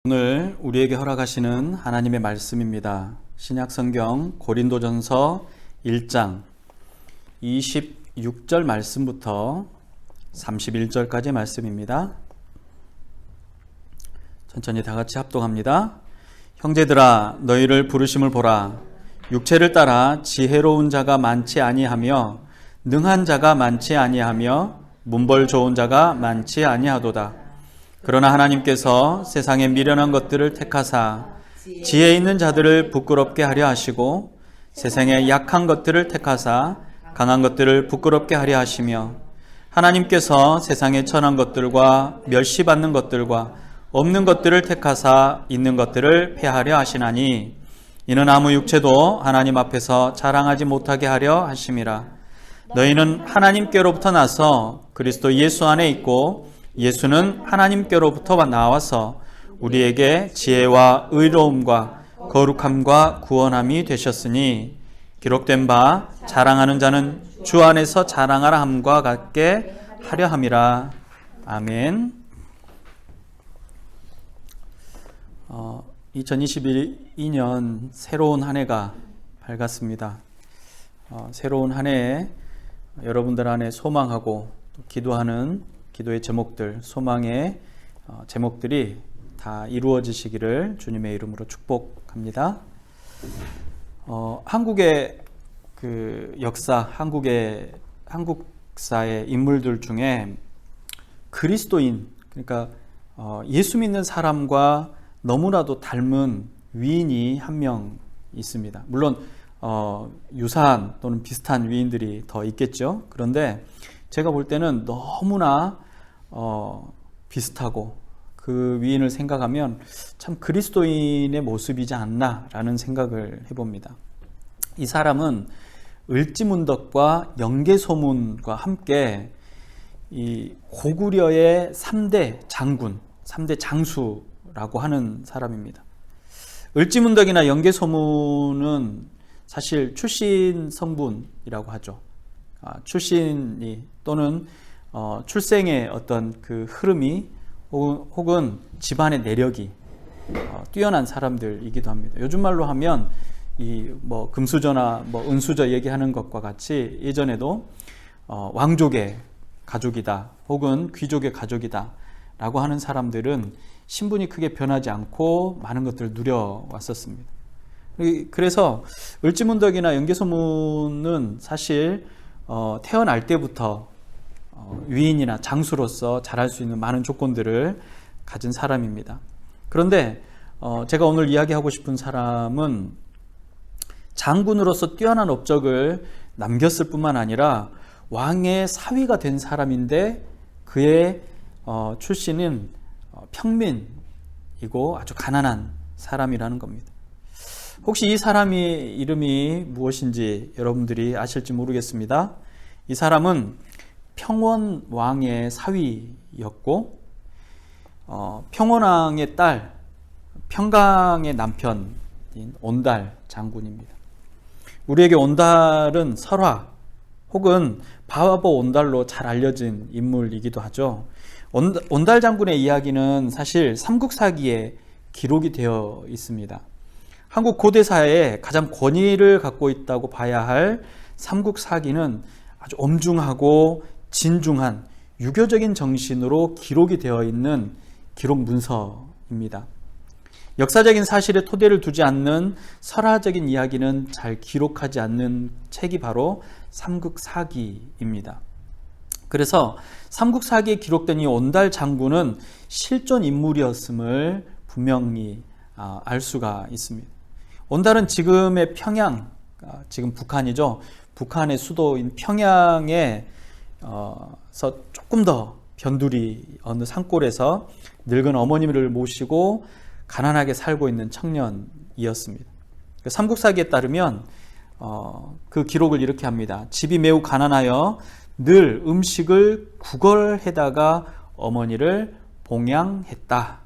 오늘 우리에게 허락하시는 하나님의 말씀입니다. 신약성경 고린도전서 1장 26절 말씀부터 31절까지 말씀입니다. 천천히 다 같이 합독합니다. 형제들아, 너희를 부르심을 보라. 육체를 따라 지혜로운 자가 많지 아니하며 능한 자가 많지 아니하며 문벌 좋은 자가 많지 아니하도다. 그러나 하나님께서 세상의 미련한 것들을 택하사 지혜 있는 자들을 부끄럽게 하려 하시고 세상의 약한 것들을 택하사 강한 것들을 부끄럽게 하려 하시며 하나님께서 세상의 천한 것들과 멸시받는 것들과 없는 것들을 택하사 있는 것들을 폐하려 하시나니 이는 아무 육체도 하나님 앞에서 자랑하지 못하게 하려 하심이라. 너희는 하나님께로부터 나서 그리스도 예수 안에 있고 예수는 하나님께로부터 나와서 우리에게 지혜와 의로움과 거룩함과 구원함이 되셨으니 기록된 바 자랑하는 자는 주 안에서 자랑하라 함과 같게 하려 함이라. 아멘. 2022년 새로운 한 해가 밝았습니다. 새로운 한 해에 여러분들 안에 소망하고 또 기도하는 기도의 제목들, 소망의 제목들이 다 이루어지시기를 주님의 이름으로 축복합니다. 한국의 그 역사, 한국사의 인물들 중에 그리스도인, 그러니까 예수 믿는 사람과 너무나도 닮은 위인이 한 명 있습니다. 물론 유사한 또는 비슷한 위인들이 더 있겠죠. 그런데 제가 볼 때는 너무나 비슷하고 그 위인을 생각하면 참 그리스도인의 모습이지 않나라는 생각을 해봅니다. 이 사람은 을지문덕과 연개소문과 함께 이 고구려의 3대 장군, 3대 장수라고 하는 사람입니다. 을지문덕이나 연개소문은 사실 출신 성분이라고 하죠. 출신이 또는 출생의 어떤 그 흐름이 혹은 집안의 내력이 뛰어난 사람들이기도 합니다. 요즘 말로 하면 이 뭐 금수저나 뭐 은수저 얘기하는 것과 같이 예전에도 왕족의 가족이다 혹은 귀족의 가족이다라고 하는 사람들은 신분이 크게 변하지 않고 많은 것들을 누려왔었습니다. 그래서 을지문덕이나 연개소문은 사실 태어날 때부터 위인이나 장수로서 잘할 수 있는 많은 조건들을 가진 사람입니다. 그런데 제가 오늘 이야기하고 싶은 사람은 장군으로서 뛰어난 업적을 남겼을 뿐만 아니라 왕의 사위가 된 사람인데 그의 출신은 평민이고 아주 가난한 사람이라는 겁니다. 혹시 이 사람의 이름이 무엇인지 여러분들이 아실지 모르겠습니다. 이 사람은 평원왕의 사위였고 평원왕의 딸 평강의 남편인 온달 장군입니다. 우리에게 온달은 설화 혹은 바보 온달로 잘 알려진 인물이기도 하죠. 온달 장군의 이야기는 사실 삼국사기에 기록이 되어 있습니다. 한국 고대사에 가장 권위를 갖고 있다고 봐야 할 삼국사기는 아주 엄중하고 진중한 유교적인 정신으로 기록이 되어 있는 기록 문서입니다. 역사적인 사실에 토대를 두지 않는 설화적인 이야기는 잘 기록하지 않는 책이 바로 삼국사기입니다. 그래서 삼국사기에 기록된 이 온달 장군은 실존 인물이었음을 분명히 알 수가 있습니다. 온달은 지금의 평양, 지금 북한이죠. 북한의 수도인 평양에서 조금 더 변두리 어느 산골에서 늙은 어머니를 모시고 가난하게 살고 있는 청년이었습니다. 삼국사기에 따르면 그 기록을 이렇게 합니다. 집이 매우 가난하여 늘 음식을 구걸해다가 어머니를 봉양했다.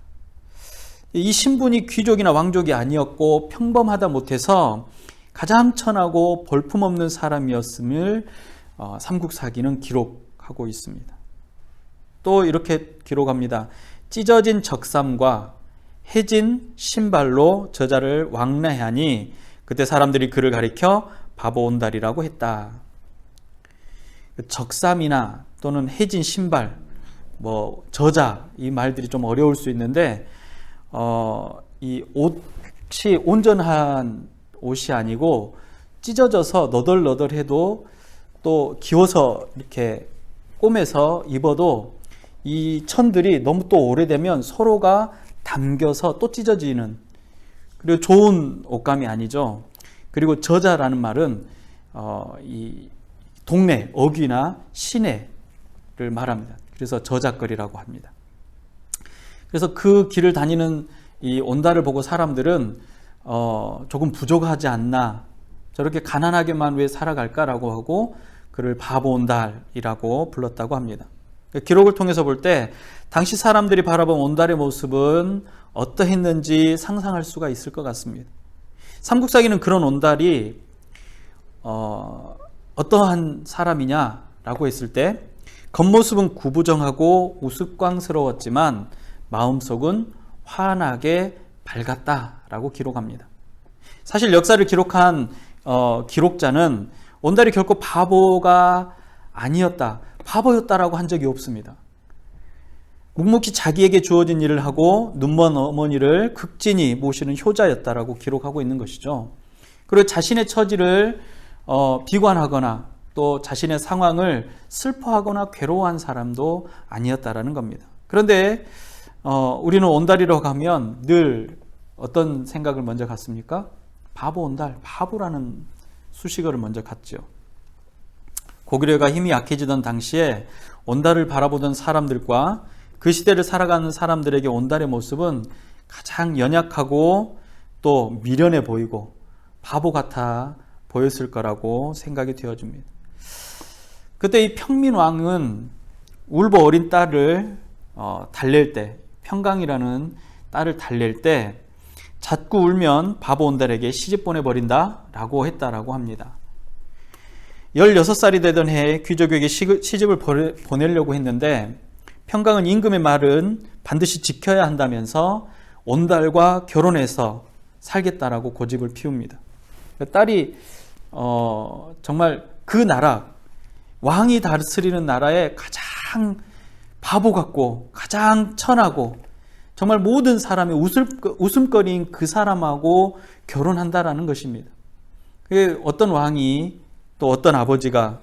이 신분이 귀족이나 왕족이 아니었고 평범하다 못해서 가장 천하고 볼품없는 사람이었음을 삼국사기는 기록하고 있습니다. 또 이렇게 기록합니다. 찢어진 적삼과 해진 신발로 저자를 왕래하니 그때 사람들이 그를 가리켜 바보 온달이라고 했다. 적삼이나 또는 해진 신발, 저자, 이 말들이 좀 어려울 수 있는데 이 옷이 온전한 옷이 아니고 찢어져서 너덜너덜해도 또 기워서 이렇게 꼬매서 입어도 이 천들이 너무 또 오래되면 서로가 담겨서 또 찢어지는, 그리고 좋은 옷감이 아니죠. 그리고 저자라는 말은 이 동네, 어귀나 시내를 말합니다. 그래서 저작거리라고 합니다. 그래서 그 길을 다니는 이 온달을 보고 사람들은 조금 부족하지 않나, 저렇게 가난하게만 왜 살아갈까라고 하고 그를 바보 온달이라고 불렀다고 합니다. 기록을 통해서 볼 때 당시 사람들이 바라본 온달의 모습은 어떠했는지 상상할 수가 있을 것 같습니다. 삼국사기는 그런 온달이 어떠한 사람이냐라고 했을 때 겉모습은 구부정하고 우스꽝스러웠지만 마음속은 환하게 밝았다라고 기록합니다. 사실 역사를 기록한 기록자는 온달이 결코 바보가 아니었다, 바보였다라고 한 적이 없습니다. 묵묵히 자기에게 주어진 일을 하고 눈먼 어머니를 극진히 모시는 효자였다라고 기록하고 있는 것이죠. 그리고 자신의 처지를 비관하거나 또 자신의 상황을 슬퍼하거나 괴로워한 사람도 아니었다라는 겁니다. 그런데 우리는 온달이라고 하면 늘 어떤 생각을 먼저 갖습니까? 바보 온달, 바보라는 수식어를 먼저 갖죠. 고구려가 힘이 약해지던 당시에 온달을 바라보던 사람들과 그 시대를 살아가는 사람들에게 온달의 모습은 가장 연약하고 또 미련해 보이고 바보 같아 보였을 거라고 생각이 되어집니다. 그때 이 평민왕은 울보 어린 딸을 달랠 때, 평강이라는 딸을 달랠 때 자꾸 울면 바보 온달에게 시집 보내버린다 라고 했다라고 합니다. 16살이 되던 해에 귀족에게 시집을 보내려고 했는데 평강은 임금의 말은 반드시 지켜야 한다면서 온달과 결혼해서 살겠다라고 고집을 피웁니다. 딸이 정말 그 나라, 왕이 다스리는 나라의 가장 바보 같고 가장 천하고 정말 모든 사람의 웃음거리인 그 사람하고 결혼한다라는 것입니다. 어떤 왕이 또 어떤 아버지가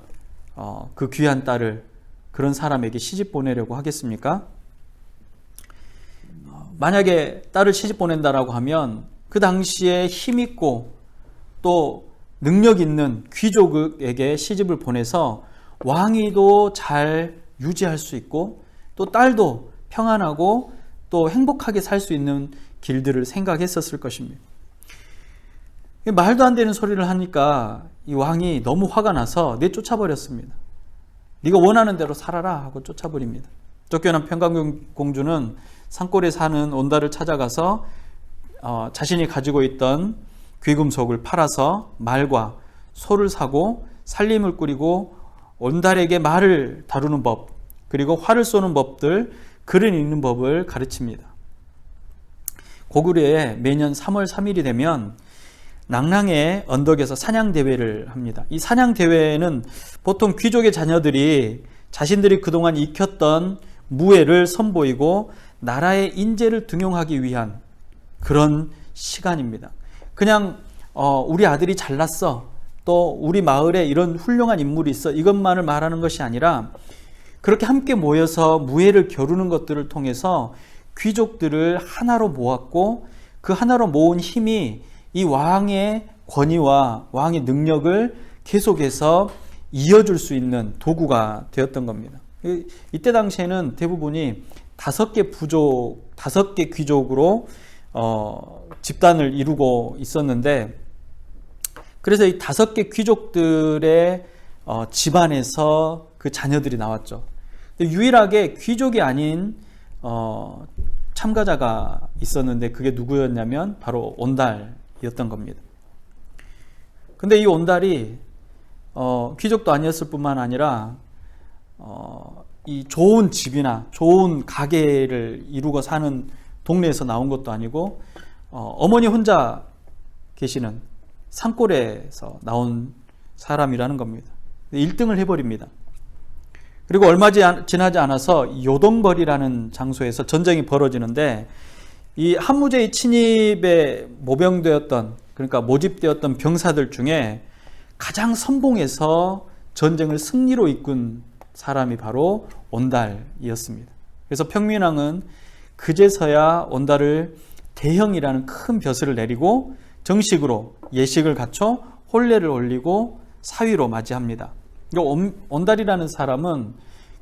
그 귀한 딸을 그런 사람에게 시집 보내려고 하겠습니까? 만약에 딸을 시집 보낸다라고 하면 그 당시에 힘있고 또 능력 있는 귀족에게 시집을 보내서 왕위도 잘 유지할 수 있고 또 딸도 평안하고 또 행복하게 살 수 있는 길들을 생각했었을 것입니다. 말도 안 되는 소리를 하니까 이 왕이 너무 화가 나서 내쫓아버렸습니다. 네가 원하는 대로 살아라 하고 쫓아버립니다. 쫓겨난 평강공주는 산골에 사는 온달을 찾아가서 자신이 가지고 있던 귀금속을 팔아서 말과 소를 사고 살림을 꾸리고 온달에게 말을 다루는 법, 그리고 활을 쏘는 법들, 글을 읽는 법을 가르칩니다. 고구려에 매년 3월 3일이 되면 낭랑의 언덕에서 사냥대회를 합니다. 이 사냥대회는 보통 귀족의 자녀들이 자신들이 그동안 익혔던 무예를 선보이고 나라의 인재를 등용하기 위한 그런 시간입니다. 그냥 우리 아들이 잘났어, 또 우리 마을에 이런 훌륭한 인물이 있어, 이것만을 말하는 것이 아니라 그렇게 함께 모여서 무예를 겨루는 것들을 통해서 귀족들을 하나로 모았고 그 하나로 모은 힘이 이 왕의 권위와 왕의 능력을 계속해서 이어줄 수 있는 도구가 되었던 겁니다. 이때 당시에는 대부분이 5개 귀족으로 집단을 이루고 있었는데, 그래서 이 5개 귀족들의 집안에서 그 자녀들이 나왔죠. 유일하게 귀족이 아닌 참가자가 있었는데 그게 누구였냐면 바로 온달이었던 겁니다. 근데 이 온달이 귀족도 아니었을 뿐만 아니라 이 좋은 집이나 좋은 가게를 이루고 사는 동네에서 나온 것도 아니고 어머니 혼자 계시는 산골에서 나온 사람이라는 겁니다. 1등을 해버립니다. 그리고 얼마 지나지 않아서 요동벌이라는 장소에서 전쟁이 벌어지는데 이 한무제의 침입에 모병되었던, 그러니까 모집되었던 병사들 중에 가장 선봉해서 전쟁을 승리로 이끈 사람이 바로 온달이었습니다. 그래서 평민왕은 그제서야 온달을 대형이라는 큰 벼슬을 내리고 정식으로 예식을 갖춰 혼례를 올리고 사위로 맞이합니다. 온달이라는 사람은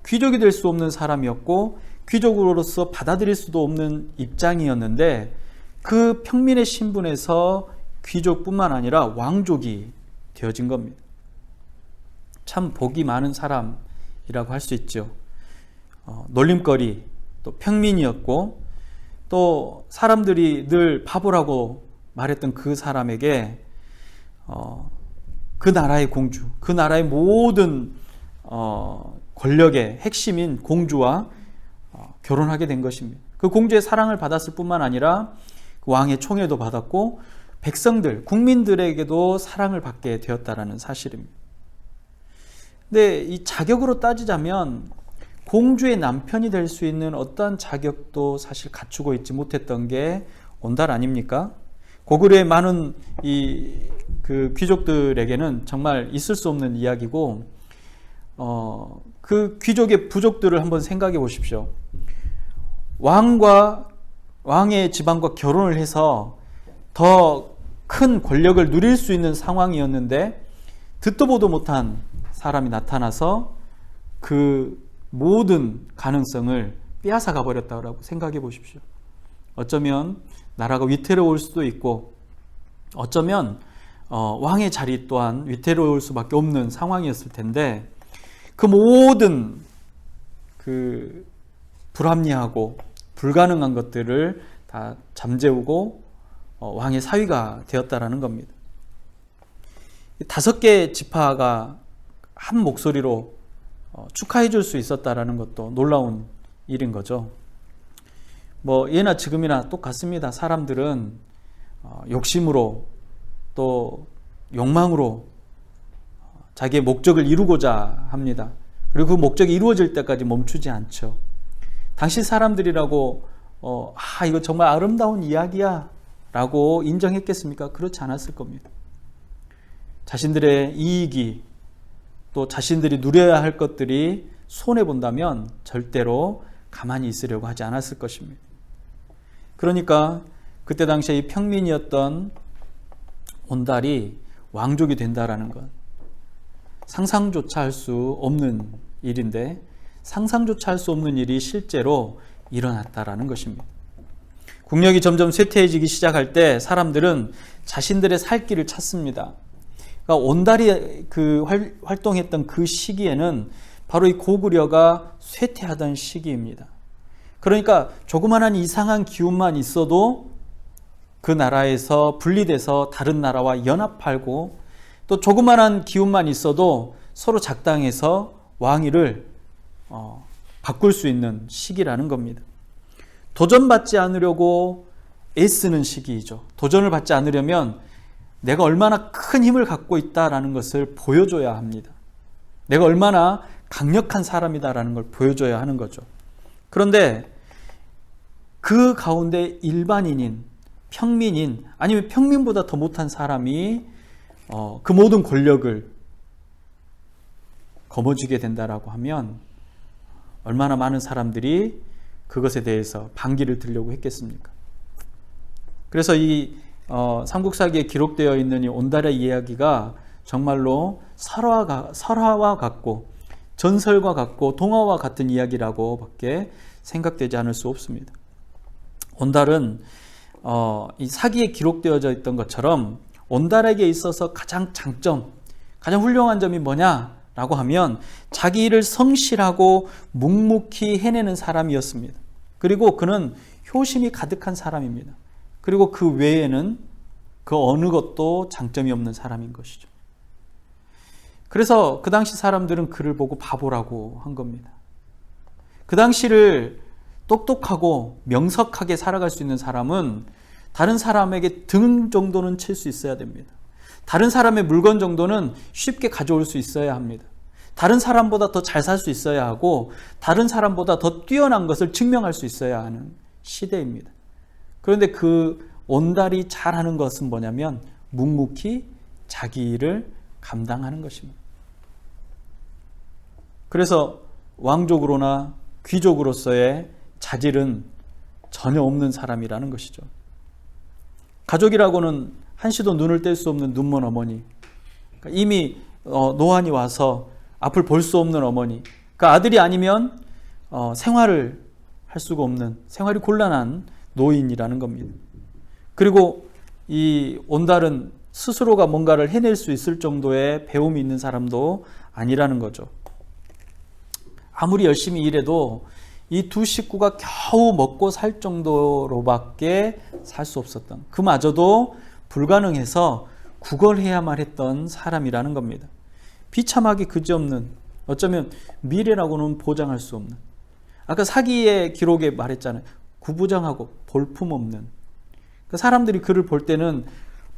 귀족이 될 수 없는 사람이었고 귀족으로서 받아들일 수도 없는 입장이었는데 그 평민의 신분에서 귀족뿐만 아니라 왕족이 되어진 겁니다. 참 복이 많은 사람이라고 할 수 있죠. 놀림거리, 또 평민이었고 또 사람들이 늘 바보라고 말했던 그 사람에게 그 나라의 공주, 그 나라의 모든 권력의 핵심인 공주와 결혼하게 된 것입니다. 그 공주의 사랑을 받았을 뿐만 아니라 왕의 총애도 받았고 백성들, 국민들에게도 사랑을 받게 되었다라는 사실입니다. 근데 이 자격으로 따지자면 공주의 남편이 될 수 있는 어떠한 자격도 사실 갖추고 있지 못했던 게 온달 아닙니까? 고구려의 많은 그 귀족들에게는 정말 있을 수 없는 이야기고, 그 귀족의 부족들을 한번 생각해 보십시오. 왕의 집안과 결혼을 해서 더 큰 권력을 누릴 수 있는 상황이었는데 듣도 보도 못한 사람이 나타나서 그 모든 가능성을 빼앗아 가버렸다고 생각해 보십시오. 어쩌면 나라가 위태로울 수도 있고 어쩌면 왕의 자리 또한 위태로울 수밖에 없는 상황이었을 텐데 그 모든 그 불합리하고 불가능한 것들을 다 잠재우고 왕의 사위가 되었다라는 겁니다. 5개 지파가 한 목소리로 축하해 줄 수 있었다라는 것도 놀라운 일인 거죠. 예나 지금이나 똑같습니다. 사람들은 욕심으로 또 욕망으로 자기의 목적을 이루고자 합니다. 그리고 그 목적이 이루어질 때까지 멈추지 않죠. 당시 사람들이라고 이거 정말 아름다운 이야기야 라고 인정했겠습니까? 그렇지 않았을 겁니다. 자신들의 이익이 또 자신들이 누려야 할 것들이 손해본다면 절대로 가만히 있으려고 하지 않았을 것입니다. 그러니까 그때 당시에 이 평민이었던 온달이 왕족이 된다라는 것, 상상조차 할 수 없는 일인데 상상조차 할 수 없는 일이 실제로 일어났다라는 것입니다. 국력이 점점 쇠퇴해지기 시작할 때 사람들은 자신들의 살 길을 찾습니다. 그러니까 온달이 활동했던 그 시기에는 바로 이 고구려가 쇠퇴하던 시기입니다. 그러니까 조그마한 이상한 기운만 있어도 그 나라에서 분리돼서 다른 나라와 연합하고 또 조그마한 기운만 있어도 서로 작당해서 왕위를 바꿀 수 있는 시기라는 겁니다. 도전받지 않으려고 애쓰는 시기이죠. 도전을 받지 않으려면 내가 얼마나 큰 힘을 갖고 있다라는 것을 보여줘야 합니다. 내가 얼마나 강력한 사람이다라는 걸 보여줘야 하는 거죠. 그런데 그 가운데 일반인인, 평민인, 아니면 평민보다 더 못한 사람이 그 모든 권력을 거머쥐게 된다라고 하면 얼마나 많은 사람들이 그것에 대해서 반기를 들려고 했겠습니까? 그래서 이 삼국사기에 기록되어 있는 이 온달의 이야기가 정말로 설화와 같고 전설과 같고 동화와 같은 이야기라고밖에 생각되지 않을 수 없습니다. 온달은 이 사기에 기록되어져 있던 것처럼 온달에게 있어서 가장 장점, 가장 훌륭한 점이 뭐냐라고 하면 자기 일을 성실하고 묵묵히 해내는 사람이었습니다. 그리고 그는 효심이 가득한 사람입니다. 그리고 그 외에는 그 어느 것도 장점이 없는 사람인 것이죠. 그래서 그 당시 사람들은 그를 보고 바보라고 한 겁니다. 그 당시를 똑똑하고 명석하게 살아갈 수 있는 사람은 다른 사람에게 등 정도는 칠 수 있어야 됩니다. 다른 사람의 물건 정도는 쉽게 가져올 수 있어야 합니다. 다른 사람보다 더 잘 살 수 있어야 하고 다른 사람보다 더 뛰어난 것을 증명할 수 있어야 하는 시대입니다. 그런데 그 온달이 잘하는 것은 뭐냐면 묵묵히 자기 일을 감당하는 것입니다. 그래서 왕족으로나 귀족으로서의 자질은 전혀 없는 사람이라는 것이죠. 가족이라고는 한시도 눈을 뗄 수 없는 눈먼 어머니, 그러니까 이미 노안이 와서 앞을 볼 수 없는 어머니, 그러니까 아들이 아니면 생활을 할 수가 없는, 생활이 곤란한 노인이라는 겁니다. 그리고 이 온달은 스스로가 뭔가를 해낼 수 있을 정도의 배움이 있는 사람도 아니라는 거죠. 아무리 열심히 일해도 이 두 식구가 겨우 먹고 살 정도로밖에 살 수 없었던, 그마저도 불가능해서 구걸해야만 했던 사람이라는 겁니다. 비참하기 그지없는, 어쩌면 미래라고는 보장할 수 없는, 아까 사기의 기록에 말했잖아요. 구부정하고 볼품없는, 그 사람들이 그를 볼 때는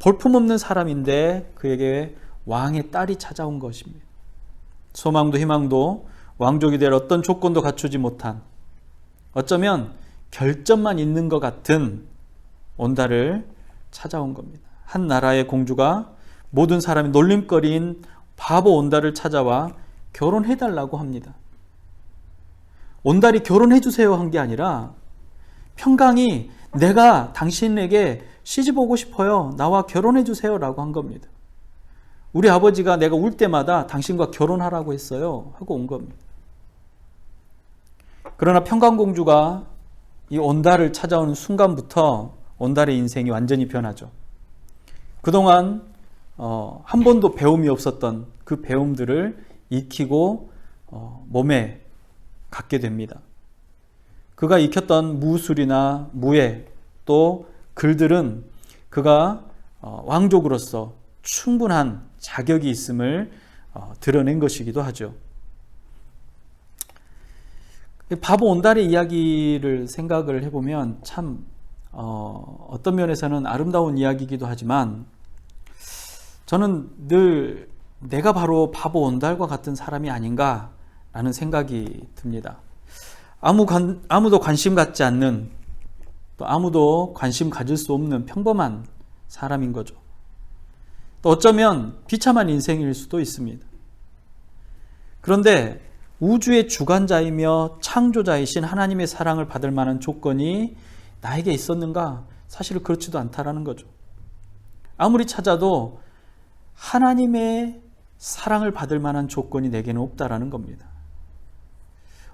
볼품없는 사람인데 그에게 왕의 딸이 찾아온 것입니다. 소망도 희망도 왕족이 될 어떤 조건도 갖추지 못한, 어쩌면 결점만 있는 것 같은 온달을 찾아온 겁니다. 한 나라의 공주가 모든 사람이 놀림거리인 바보 온달을 찾아와 결혼해달라고 합니다. 온달이 결혼해주세요 한 게 아니라 평강이 내가 당신에게 시집 오고 싶어요, 나와 결혼해주세요 라고 한 겁니다. 우리 아버지가 내가 울 때마다 당신과 결혼하라고 했어요 하고 온 겁니다. 그러나 평강공주가 이 온달을 찾아오는 순간부터 온달의 인생이 완전히 변하죠. 그동안 한 번도 배움이 없었던 그 배움들을 익히고 몸에 갖게 됩니다. 그가 익혔던 무술이나 무예, 또 글들은 그가 왕족으로서 충분한 자격이 있음을 드러낸 것이기도 하죠. 바보 온달의 이야기를 생각을 해보면 참 어떤 면에서는 아름다운 이야기이기도 하지만 저는 늘 내가 바로 바보 온달과 같은 사람이 아닌가라는 생각이 듭니다. 아무도 관심 갖지 않는, 또 아무도 관심 가질 수 없는 평범한 사람인 거죠. 또 어쩌면 비참한 인생일 수도 있습니다. 그런데 우주의 주관자이며 창조자이신 하나님의 사랑을 받을 만한 조건이 나에게 있었는가? 사실 그렇지도 않다라는 거죠. 아무리 찾아도 하나님의 사랑을 받을 만한 조건이 내게는 없다라는 겁니다.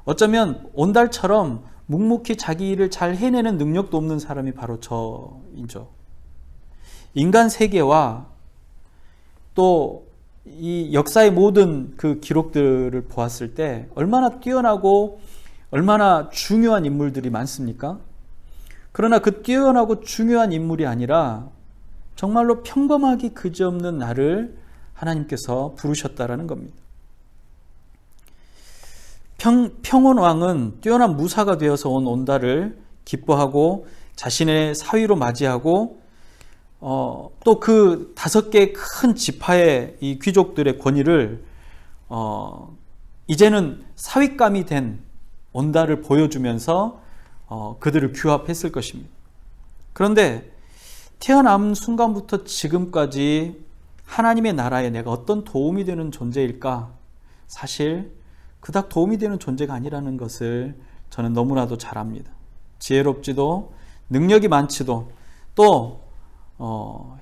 어쩌면 온달처럼 묵묵히 자기 일을 잘 해내는 능력도 없는 사람이 바로 저이죠. 인간 세계와 또 이 역사의 모든 그 기록들을 보았을 때 얼마나 뛰어나고 얼마나 중요한 인물들이 많습니까? 그러나 그 뛰어나고 중요한 인물이 아니라 정말로 평범하기 그지없는 나를 하나님께서 부르셨다라는 겁니다. 평온왕은 뛰어난 무사가 되어서 온 온달을 기뻐하고 자신의 사위로 맞이하고 또 그 5개의 큰 지파의 이 귀족들의 권위를 이제는 사윗감이 된 온달을 보여주면서 그들을 규합했을 것입니다. 그런데 태어난 순간부터 지금까지 하나님의 나라에 내가 어떤 도움이 되는 존재일까? 사실 그닥 도움이 되는 존재가 아니라는 것을 저는 너무나도 잘 압니다. 지혜롭지도 능력이 많지도 또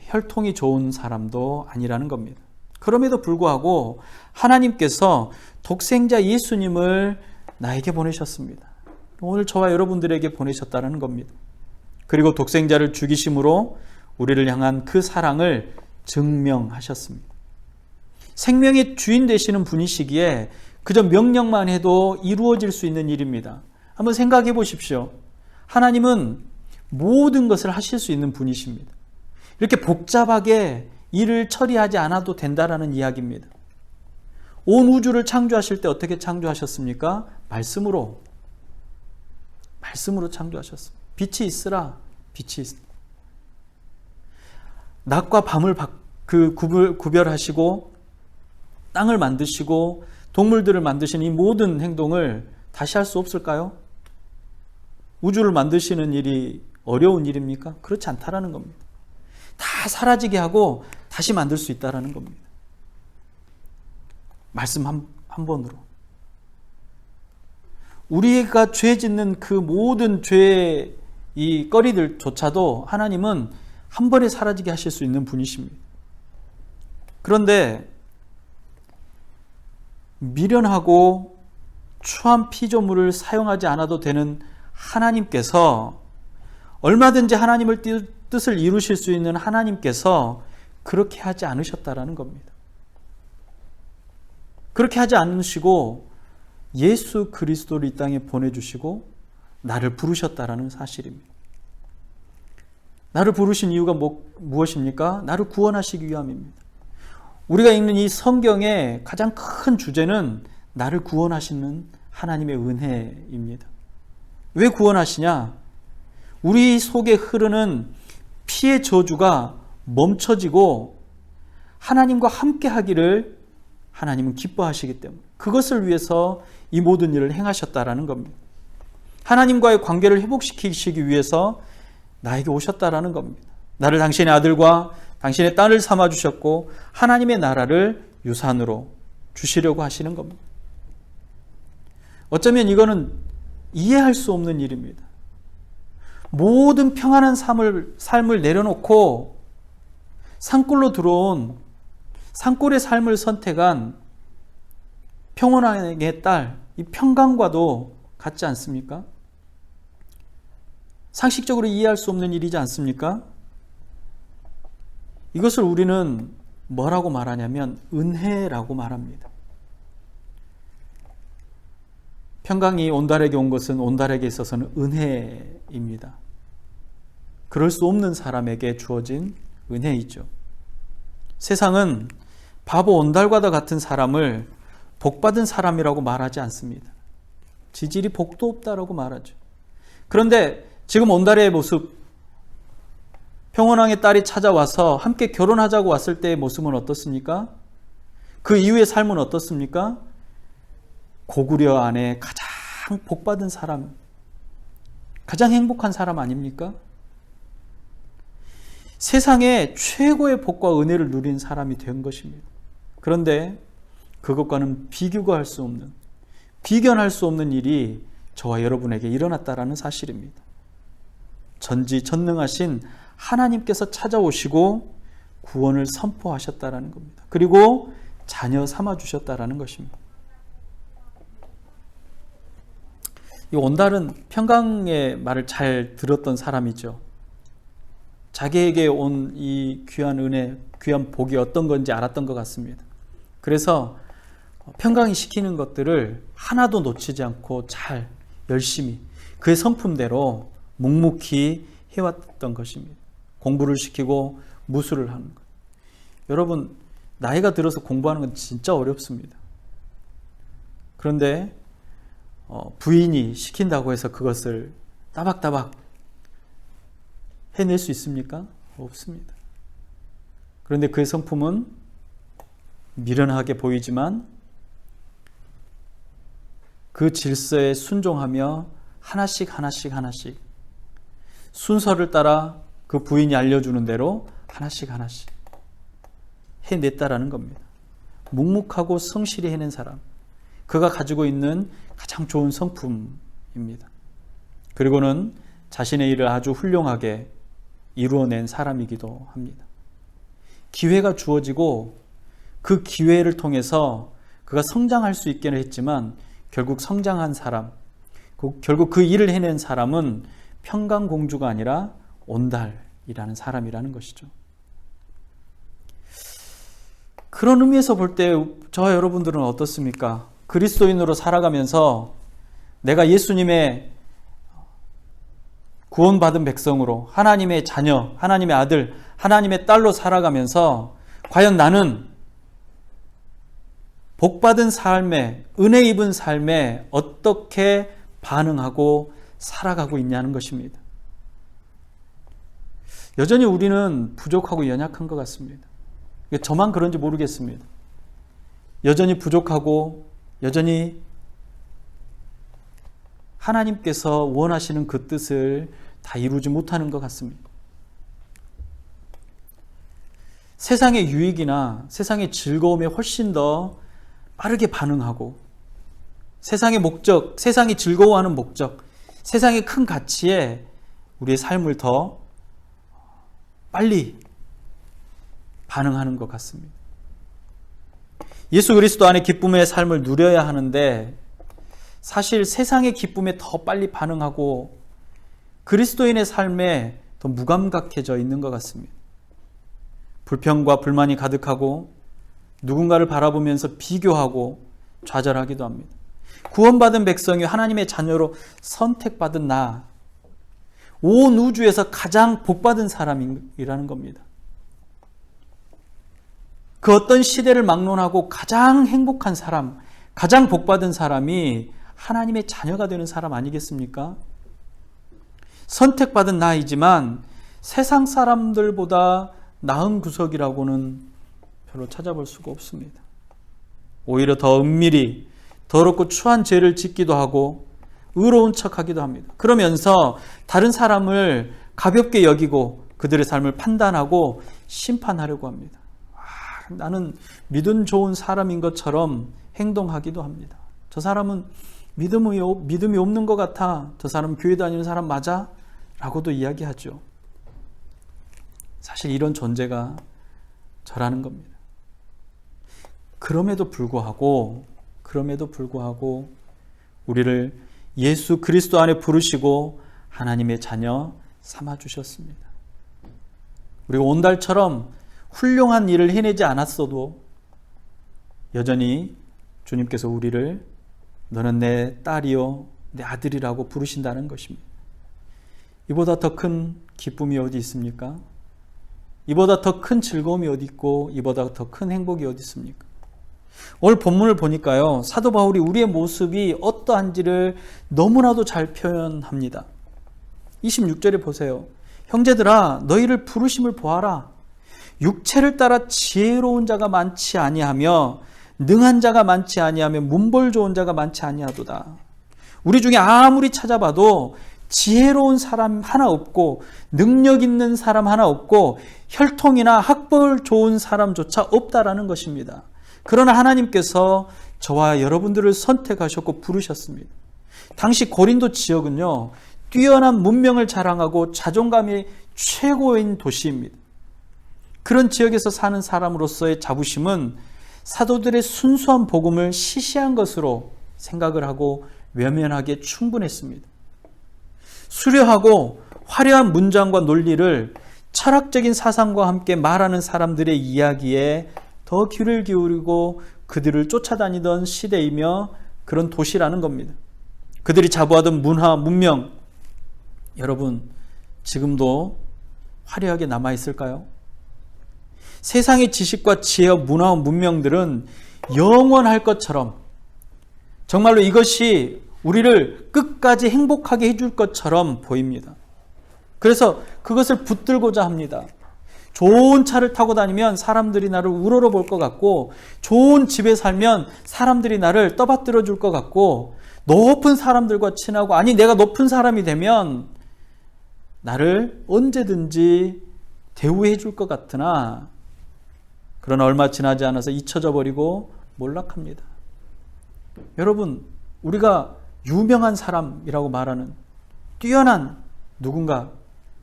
혈통이 좋은 사람도 아니라는 겁니다. 그럼에도 불구하고 하나님께서 독생자 예수님을 나에게 보내셨습니다. 오늘 저와 여러분들에게 보내셨다는 겁니다. 그리고 독생자를 죽이심으로 우리를 향한 그 사랑을 증명하셨습니다. 생명의 주인 되시는 분이시기에 그저 명령만 해도 이루어질 수 있는 일입니다. 한번 생각해 보십시오. 하나님은 모든 것을 하실 수 있는 분이십니다. 이렇게 복잡하게 일을 처리하지 않아도 된다라는 이야기입니다. 온 우주를 창조하실 때 어떻게 창조하셨습니까? 말씀으로 말씀으로 창조하셨습니다. 빛이 있으라, 빛이 있습니다. 낮과 밤을 구별하시고 땅을 만드시고 동물들을 만드신 이 모든 행동을 다시 할 수 없을까요? 우주를 만드시는 일이 어려운 일입니까? 그렇지 않다라는 겁니다. 다 사라지게 하고 다시 만들 수 있다라는 겁니다. 말씀 한 번으로. 우리가 죄 짓는 그 모든 죄의 이 거리들조차도 하나님은 한 번에 사라지게 하실 수 있는 분이십니다. 그런데 미련하고 추한 피조물을 사용하지 않아도 되는 하나님께서, 얼마든지 하나님을 뜻을 이루실 수 있는 하나님께서 그렇게 하지 않으셨다라는 겁니다. 그렇게 하지 않으시고 예수 그리스도를 이 땅에 보내주시고 나를 부르셨다라는 사실입니다. 나를 부르신 이유가 무엇입니까? 나를 구원하시기 위함입니다. 우리가 읽는 이 성경의 가장 큰 주제는 나를 구원하시는 하나님의 은혜입니다. 왜 구원하시냐? 우리 속에 흐르는 피의 저주가 멈춰지고 하나님과 함께 하기를 하나님은 기뻐하시기 때문에 그것을 위해서 이 모든 일을 행하셨다라는 겁니다. 하나님과의 관계를 회복시키시기 위해서 나에게 오셨다라는 겁니다. 나를 당신의 아들과 당신의 딸을 삼아주셨고 하나님의 나라를 유산으로 주시려고 하시는 겁니다. 어쩌면 이거는 이해할 수 없는 일입니다. 모든 평안한 삶을 내려놓고 산골로 들어온, 산골의 삶을 선택한 평온왕의 딸, 이 평강과도 같지 않습니까? 상식적으로 이해할 수 없는 일이지 않습니까? 이것을 우리는 뭐라고 말하냐면 은혜라고 말합니다. 평강이 온달에게 온 것은 온달에게 있어서는 은혜입니다. 그럴 수 없는 사람에게 주어진 은혜이죠. 세상은 바보 온달과 같은 사람을 복받은 사람이라고 말하지 않습니다. 지질이 복도 없다라고 말하죠. 그런데 지금 온달의 모습, 평온왕의 딸이 찾아와서 함께 결혼하자고 왔을 때의 모습은 어떻습니까? 그 이후의 삶은 어떻습니까? 고구려 안에 가장 복받은 사람, 가장 행복한 사람 아닙니까? 세상에 최고의 복과 은혜를 누린 사람이 된 것입니다. 그런데 그것과는 비교할 수 없는, 비견할 수 없는 일이 저와 여러분에게 일어났다라는 사실입니다. 전지전능하신 하나님께서 찾아오시고 구원을 선포하셨다라는 겁니다. 그리고 자녀 삼아 주셨다라는 것입니다. 이 온달은 평강의 말을 잘 들었던 사람이죠. 자기에게 온 이 귀한 은혜, 귀한 복이 어떤 건지 알았던 것 같습니다. 그래서 평강이 시키는 것들을 하나도 놓치지 않고 잘 열심히 그의 성품대로 묵묵히 해왔던 것입니다. 공부를 시키고 무술을 하는 것. 여러분, 나이가 들어서 공부하는 건 진짜 어렵습니다. 그런데 부인이 시킨다고 해서 그것을 따박따박 해낼 수 있습니까? 없습니다. 그런데 그의 성품은 미련하게 보이지만 그 질서에 순종하며 하나씩 순서를 따라 그 부인이 알려주는 대로 하나씩 해냈다라는 겁니다. 묵묵하고 성실히 해낸 사람, 그가 가지고 있는 가장 좋은 성품입니다. 그리고는 자신의 일을 아주 훌륭하게 이루어낸 사람이기도 합니다. 기회가 주어지고 그 기회를 통해서 그가 성장할 수 있기는 했지만 결국 성장한 사람, 결국 그 일을 해낸 사람은 평강공주가 아니라 온달이라는 사람이라는 것이죠. 그런 의미에서 볼 때 저와 여러분들은 어떻습니까? 그리스도인으로 살아가면서 내가 예수님의 구원받은 백성으로 하나님의 자녀, 하나님의 아들, 하나님의 딸로 살아가면서 과연 나는 복받은 삶에, 은혜 입은 삶에 어떻게 반응하고 살아가고 있냐는 것입니다. 여전히 우리는 부족하고 연약한 것 같습니다. 저만 그런지 모르겠습니다. 여전히 부족하고 여전히 하나님께서 원하시는 그 뜻을 다 이루지 못하는 것 같습니다. 세상의 유익이나 세상의 즐거움에 훨씬 더 빠르게 반응하고 세상의 목적, 세상이 즐거워하는 목적, 세상의 큰 가치에 우리의 삶을 더 빨리 반응하는 것 같습니다. 예수 그리스도 안에 기쁨의 삶을 누려야 하는데 사실 세상의 기쁨에 더 빨리 반응하고 그리스도인의 삶에 더 무감각해져 있는 것 같습니다. 불평과 불만이 가득하고 누군가를 바라보면서 비교하고 좌절하기도 합니다. 구원받은 백성이 하나님의 자녀로 선택받은 나, 온 우주에서 가장 복받은 사람이라는 겁니다. 그 어떤 시대를 막론하고 가장 행복한 사람, 가장 복받은 사람이 하나님의 자녀가 되는 사람 아니겠습니까? 선택받은 나이지만 세상 사람들보다 나은 구석이라고는 별로 찾아볼 수가 없습니다. 오히려 더 은밀히 더럽고 추한 죄를 짓기도 하고 의로운 척하기도 합니다. 그러면서 다른 사람을 가볍게 여기고 그들의 삶을 판단하고 심판하려고 합니다. 나는 믿음 좋은 사람인 것처럼 행동하기도 합니다. 저 사람은 믿음이 없는 것 같아. 저 사람 교회 다니는 사람 맞아? 라고도 이야기하죠. 사실 이런 존재가 저라는 겁니다. 그럼에도 불구하고 우리를 예수 그리스도 안에 부르시고 하나님의 자녀 삼아주셨습니다. 우리가 온달처럼 훌륭한 일을 해내지 않았어도 여전히 주님께서 우리를 너는 내 딸이요 내 아들이라고 부르신다는 것입니다. 이보다 더 큰 기쁨이 어디 있습니까? 이보다 더 큰 즐거움이 어디 있고 이보다 더 큰 행복이 어디 있습니까? 오늘 본문을 보니까요, 사도 바울이 우리의 모습이 어떠한지를 너무나도 잘 표현합니다. 26절에 보세요. 형제들아 너희를 부르심을 보아라. 육체를 따라 지혜로운 자가 많지 아니하며 능한 자가 많지 아니하며 문벌 좋은 자가 많지 아니하도다. 우리 중에 아무리 찾아봐도 지혜로운 사람 하나 없고 능력 있는 사람 하나 없고 혈통이나 학벌 좋은 사람조차 없다라는 것입니다. 그러나 하나님께서 저와 여러분들을 선택하셨고 부르셨습니다. 당시 고린도 지역은요, 뛰어난 문명을 자랑하고 자존감이 최고인 도시입니다. 그런 지역에서 사는 사람으로서의 자부심은 사도들의 순수한 복음을 시시한 것으로 생각을 하고 외면하기에 충분했습니다. 수려하고 화려한 문장과 논리를 철학적인 사상과 함께 말하는 사람들의 이야기에 더 귀를 기울이고 그들을 쫓아다니던 시대이며 그런 도시라는 겁니다. 그들이 자부하던 문화, 문명, 여러분 지금도 화려하게 남아있을까요? 세상의 지식과 지혜와 문화와 문명들은 영원할 것처럼 정말로 이것이 우리를 끝까지 행복하게 해줄 것처럼 보입니다. 그래서 그것을 붙들고자 합니다. 좋은 차를 타고 다니면 사람들이 나를 우러러 볼 것 같고 좋은 집에 살면 사람들이 나를 떠받들어 줄 것 같고 높은 사람들과 친하고 아니 내가 높은 사람이 되면 나를 언제든지 대우해 줄 것 같으나 그러나 얼마 지나지 않아서 잊혀져 버리고 몰락합니다. 여러분 우리가 유명한 사람이라고 말하는 뛰어난 누군가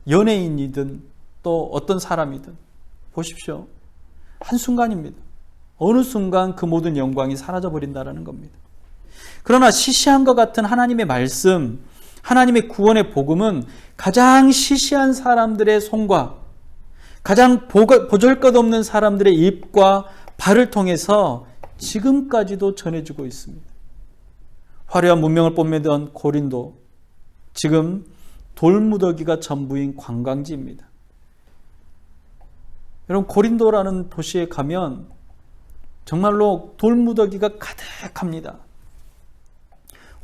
연예인이든 또 어떤 사람이든 보십시오. 한순간입니다. 어느 순간 그 모든 영광이 사라져 버린다는 겁니다. 그러나 시시한 것 같은 하나님의 말씀, 하나님의 구원의 복음은 가장 시시한 사람들의 손과 가장 보잘것없는 사람들의 입과 발을 통해서 지금까지도 전해지고 있습니다. 화려한 문명을 뽐내던 고린도, 지금 돌무더기가 전부인 관광지입니다. 여러분 고린도라는 도시에 가면 정말로 돌무더기가 가득합니다.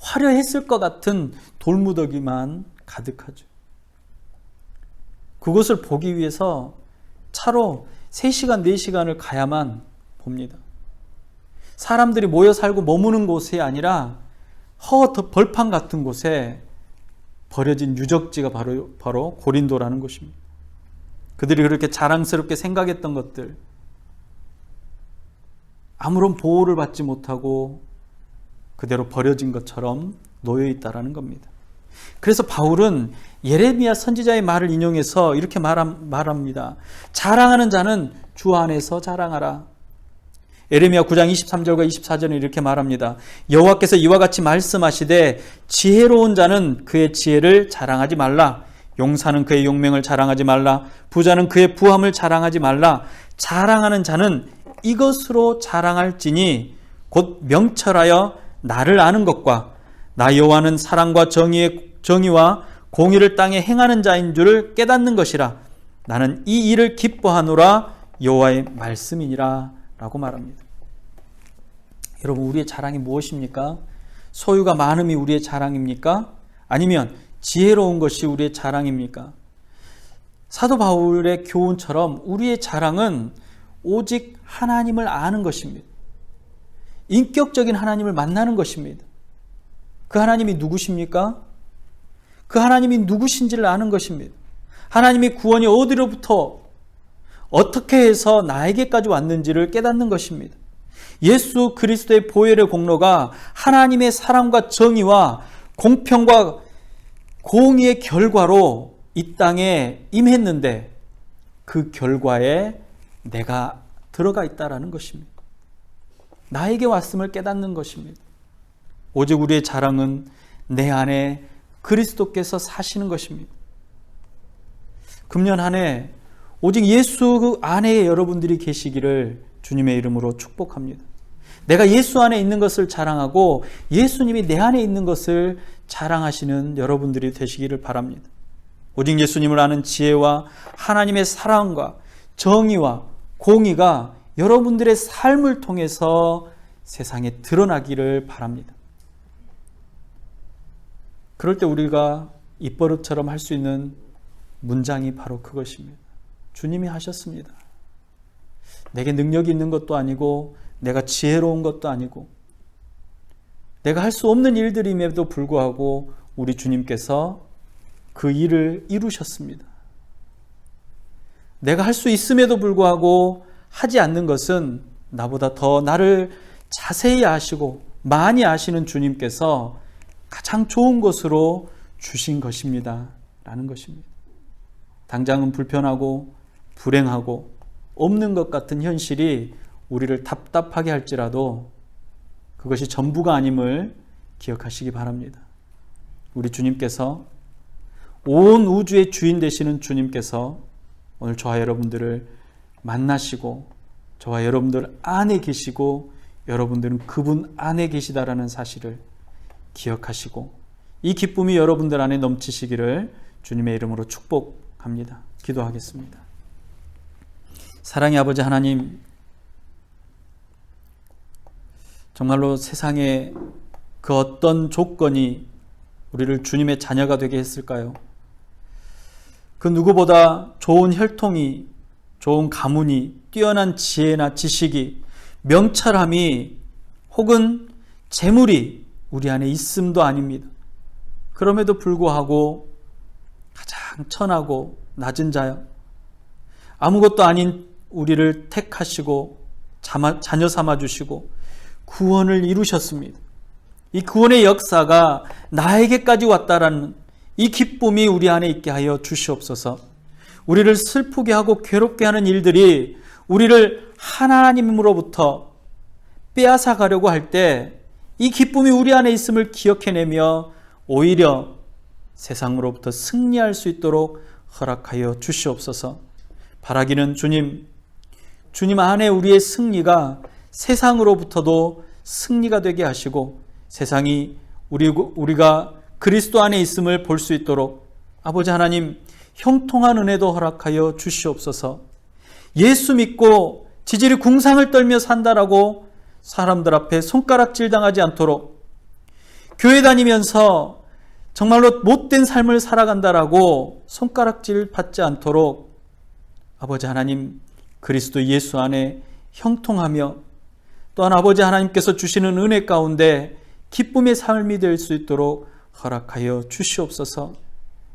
화려했을 것 같은 돌무더기만 가득하죠. 그것을 보기 위해서 차로 3시간, 4시간을 가야만 봅니다. 사람들이 모여 살고 머무는 곳이 아니라 벌판 같은 곳에 버려진 유적지가 바로 고린도라는 곳입니다. 그들이 그렇게 자랑스럽게 생각했던 것들, 아무런 보호를 받지 못하고 그대로 버려진 것처럼 놓여 있다라는 겁니다. 그래서 바울은 예레미야 선지자의 말을 인용해서 이렇게 말합니다. 자랑하는 자는 주 안에서 자랑하라. 예레미야 9장 23절과 24절은 이렇게 말합니다. 여호와께서 이와 같이 말씀하시되 지혜로운 자는 그의 지혜를 자랑하지 말라. 용사는 그의 용맹을 자랑하지 말라. 부자는 그의 부함을 자랑하지 말라. 자랑하는 자는 이것으로 자랑할지니 곧 명철하여 나를 아는 것과 나 여호와는 사랑과 정의와 공의를 땅에 행하는 자인 줄을 깨닫는 것이라. 나는 이 일을 기뻐하노라. 여호와의 말씀이니라 라고 말합니다. 여러분, 우리의 자랑이 무엇입니까? 소유가 많음이 우리의 자랑입니까? 아니면 지혜로운 것이 우리의 자랑입니까? 사도 바울의 교훈처럼 우리의 자랑은 오직 하나님을 아는 것입니다. 인격적인 하나님을 만나는 것입니다. 그 하나님이 누구십니까? 그 하나님이 누구신지를 아는 것입니다. 하나님의 구원이 어디로부터 어떻게 해서 나에게까지 왔는지를 깨닫는 것입니다. 예수 그리스도의 보혈의 공로가 하나님의 사랑과 정의와 공평과 공의의 결과로 이 땅에 임했는데 그 결과에 내가 들어가 있다라는 것입니다. 나에게 왔음을 깨닫는 것입니다. 오직 우리의 자랑은 내 안에 그리스도께서 사시는 것입니다. 금년 한 해 오직 예수 안에 여러분들이 계시기를 주님의 이름으로 축복합니다. 내가 예수 안에 있는 것을 자랑하고 예수님이 내 안에 있는 것을 자랑하시는 여러분들이 되시기를 바랍니다. 오직 예수님을 아는 지혜와 하나님의 사랑과 정의와 공의가 여러분들의 삶을 통해서 세상에 드러나기를 바랍니다. 그럴 때 우리가 입버릇처럼 할 수 있는 문장이 바로 그것입니다. 주님이 하셨습니다. 내게 능력이 있는 것도 아니고 내가 지혜로운 것도 아니고 내가 할 수 없는 일들임에도 불구하고 우리 주님께서 그 일을 이루셨습니다. 내가 할 수 있음에도 불구하고 하지 않는 것은 나보다 더 나를 자세히 아시고 많이 아시는 주님께서 가장 좋은 것으로 주신 것입니다. 라는 것입니다. 당장은 불편하고 불행하고 없는 것 같은 현실이 우리를 답답하게 할지라도 그것이 전부가 아님을 기억하시기 바랍니다. 우리 주님께서 온 우주의 주인 되시는 주님께서 오늘 저와 여러분들을 만나시고 저와 여러분들 안에 계시고 여러분들은 그분 안에 계시다라는 사실을 기억하시고 이 기쁨이 여러분들 안에 넘치시기를 주님의 이름으로 축복합니다. 기도하겠습니다. 사랑의 아버지 하나님, 정말로 세상에 그 어떤 조건이 우리를 주님의 자녀가 되게 했을까요? 그 누구보다 좋은 혈통이, 좋은 가문이, 뛰어난 지혜나 지식이, 명철함이 혹은 재물이 우리 안에 있음도 아닙니다. 그럼에도 불구하고 가장 천하고 낮은 자요, 아무것도 아닌 우리를 택하시고 자녀 삼아주시고 구원을 이루셨습니다. 이 구원의 역사가 나에게까지 왔다라는 이 기쁨이 우리 안에 있게 하여 주시옵소서. 우리를 슬프게 하고 괴롭게 하는 일들이 우리를 하나님으로부터 빼앗아 가려고 할 때 이 기쁨이 우리 안에 있음을 기억해내며 오히려 세상으로부터 승리할 수 있도록 허락하여 주시옵소서. 바라기는 주님 안에 우리의 승리가 세상으로부터도 승리가 되게 하시고 세상이 우리가 그리스도 안에 있음을 볼 수 있도록 아버지 하나님 형통한 은혜도 허락하여 주시옵소서. 예수 믿고 지질이 궁상을 떨며 산다라고 사람들 앞에 손가락질 당하지 않도록 교회 다니면서 정말로 못된 삶을 살아간다라고 손가락질 받지 않도록 아버지 하나님 그리스도 예수 안에 형통하며 또한 아버지 하나님께서 주시는 은혜 가운데 기쁨의 삶이 될 수 있도록 허락하여 주시옵소서.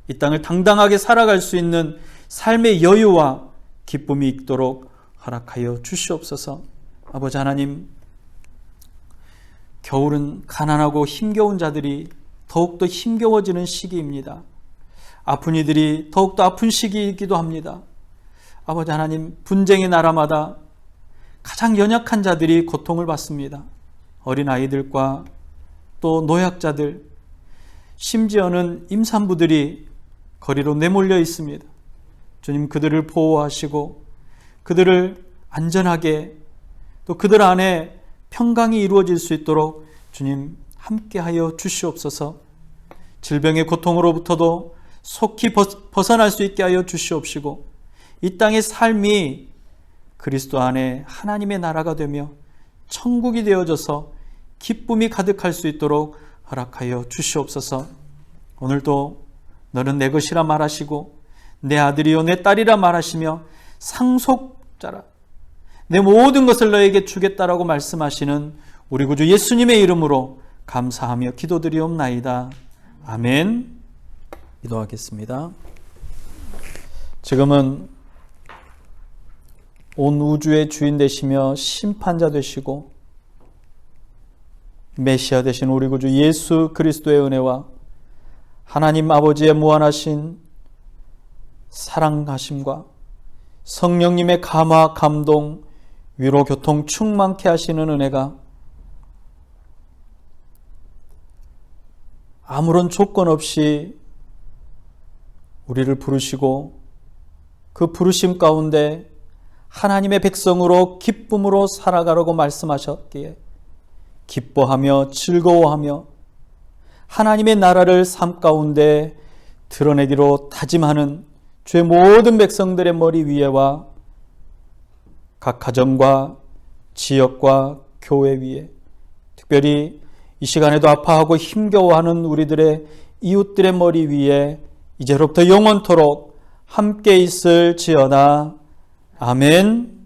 이 땅을 당당하게 살아갈 수 있는 삶의 여유와 기쁨이 있도록 허락하여 주시옵소서. 아버지 하나님, 겨울은 가난하고 힘겨운 자들이 더욱더 힘겨워지는 시기입니다. 아픈 이들이 더욱더 아픈 시기이기도 합니다. 아버지 하나님, 분쟁의 나라마다 가장 연약한 자들이 고통을 받습니다. 어린아이들과 또 노약자들, 심지어는 임산부들이 거리로 내몰려 있습니다. 주님, 그들을 보호하시고 그들을 안전하게 또 그들 안에 평강이 이루어질 수 있도록 주님 함께하여 주시옵소서. 질병의 고통으로부터도 속히 벗어날 수 있게 하여 주시옵시고 이 땅의 삶이 그리스도 안에 하나님의 나라가 되며 천국이 되어져서 기쁨이 가득할 수 있도록 허락하여 주시옵소서. 오늘도 너는 내 것이라 말하시고 내 아들이요 내 딸이라 말하시며 상속자라 내 모든 것을 너에게 주겠다라고 말씀하시는 우리 구주 예수님의 이름으로 감사하며 기도드리옵나이다. 아멘. 기도하겠습니다. 지금은 온 우주의 주인 되시며 심판자 되시고 메시아 되신 우리 구주 예수 그리스도의 은혜와 하나님 아버지의 무한하신 사랑하심과 성령님의 감화, 감동, 위로, 교통 충만케 하시는 은혜가 아무런 조건 없이 우리를 부르시고 그 부르심 가운데 하나님의 백성으로 기쁨으로 살아가라고 말씀하셨기에 기뻐하며 즐거워하며 하나님의 나라를 삶 가운데 드러내기로 다짐하는 주의 모든 백성들의 머리 위에와 각 가정과 지역과 교회 위에 특별히 이 시간에도 아파하고 힘겨워하는 우리들의 이웃들의 머리 위에 이제로부터 영원토록 함께 있을지어다. 아멘.